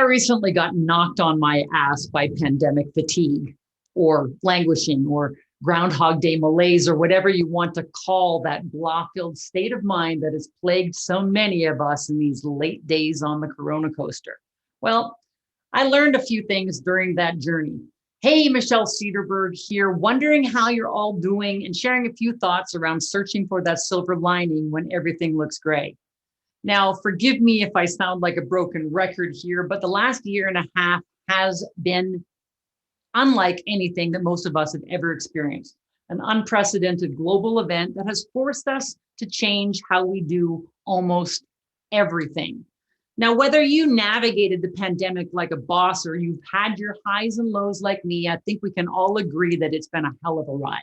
recently got knocked on my ass by pandemic fatigue or languishing or Groundhog Day malaise or whatever you want to call that blah-filled state of mind that has plagued so many of us in these late days on the Corona coaster. Well, I learned a few things during that journey. Hey, Michelle Cedarberg here, wondering how you're all doing and sharing a few thoughts around searching for that silver lining when everything looks gray. Now, forgive me if I sound like a broken record here, but the last year and a half has been unlike anything that most of us have ever experienced. An unprecedented global event that has forced us to change how we do almost everything. Now, whether you navigated the pandemic like a boss or you've had your highs and lows like me, I think we can all agree that it's been a hell of a ride.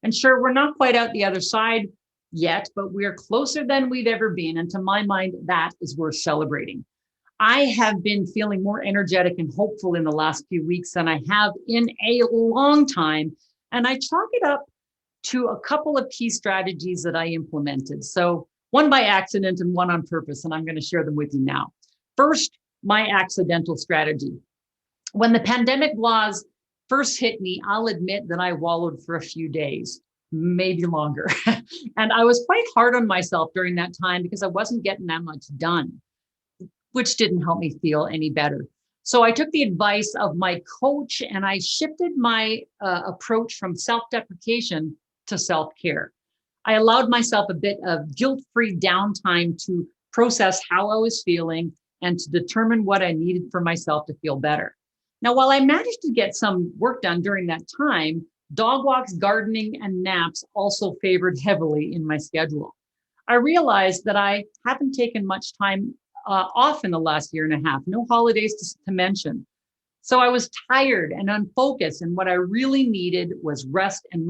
And sure, we're not quite out the other side yet, but we're closer than we've ever been. And to my mind, that is worth celebrating. I have been feeling more energetic and hopeful in the last few weeks than I have in a long time. And I chalk it up to a couple of key strategies that I implemented. So one by accident and one on purpose, and I'm going to share them with you now. First, my accidental strategy. When the pandemic laws first hit me, I'll admit that I wallowed for a few days, maybe longer. And I was quite hard on myself during that time because I wasn't getting that much done, which didn't help me feel any better. So I took the advice of my coach and I shifted my approach from self-deprecation to self-care. I allowed myself a bit of guilt-free downtime to process how I was feeling and to determine what I needed for myself to feel better. Now, while I managed to get some work done during that time, dog walks, gardening, and naps also favored heavily in my schedule. I realized that I haven't taken much time off in the last year and a half, no holidays to mention. So I was tired and unfocused, and what I really needed was rest and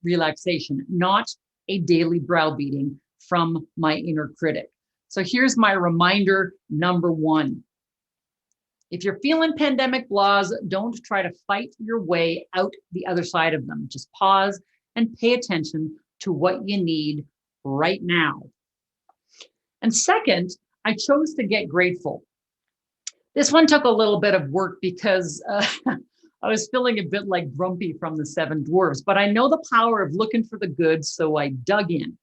relaxation, not a daily browbeating from my inner critic. So here's my reminder number one. If you're feeling pandemic blahs, don't try to fight your way out the other side of them. Just pause and pay attention to what you need right now. And second, I chose to get grateful. This one took a little bit of work because I was feeling a bit like Grumpy from the Seven Dwarfs, but I know the power of looking for the good, so I dug in.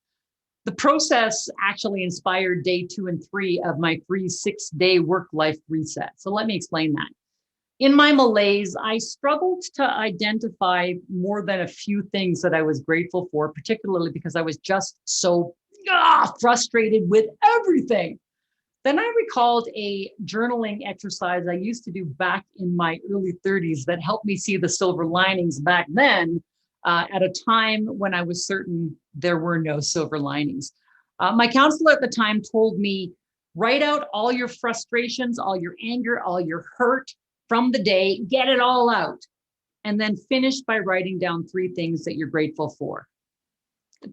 The process actually inspired day 2 and 3 of my free 6-day work-life reset. So let me explain that. In my malaise, I struggled to identify more than a few things that I was grateful for, particularly because I was just so frustrated with everything. Then I recalled a journaling exercise I used to do back in my early 30s that helped me see the silver linings back then at a time when I was certain there were no silver linings. My counselor at the time told me, write out all your frustrations, all your anger, all your hurt from the day, get it all out, and then finish by writing down 3 things that you're grateful for.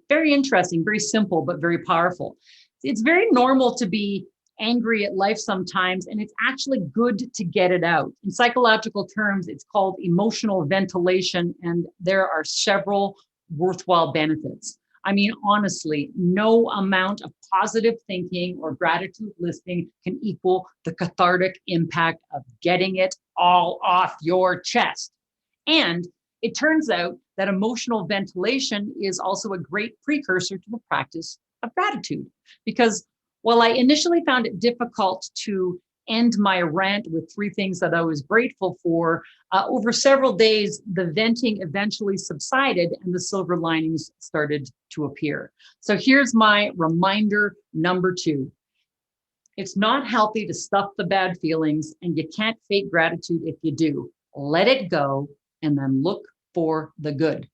Very interesting, very simple, but very powerful. It's very normal to be angry at life sometimes, and it's actually good to get it out. In psychological terms, it's called emotional ventilation, and there are several worthwhile benefits. I mean, honestly, no amount of positive thinking or gratitude listing can equal the cathartic impact of getting it all off your chest. And it turns out that emotional ventilation is also a great precursor to the practice of gratitude, because while I initially found it difficult to end my rant with 3 things that I was grateful for, over several days, the venting eventually subsided and the silver linings started to appear. So here's my reminder number 2. It's not healthy to stuff the bad feelings, and you can't fake gratitude if you do. Let it go and then look for the good.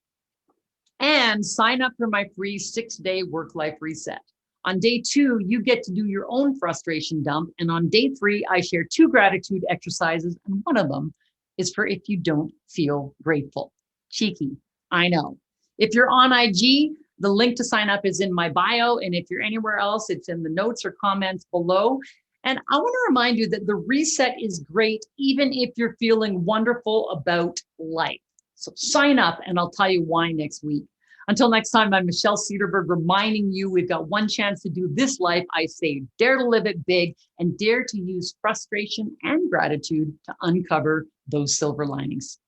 And sign up for my free 6-day work-life reset. On day 2, you get to do your own frustration dump. And on day 3, I share 2 gratitude exercises. And one of them is for if you don't feel grateful. Cheeky, I know. If you're on IG, the link to sign up is in my bio. And if you're anywhere else, it's in the notes or comments below. And I want to remind you that the reset is great, even if you're feeling wonderful about life. So sign up and I'll tell you why next week. Until next time, I'm Michelle Cedarberg reminding you we've got one chance to do this life. I say dare to live it big and dare to use frustration and gratitude to uncover those silver linings.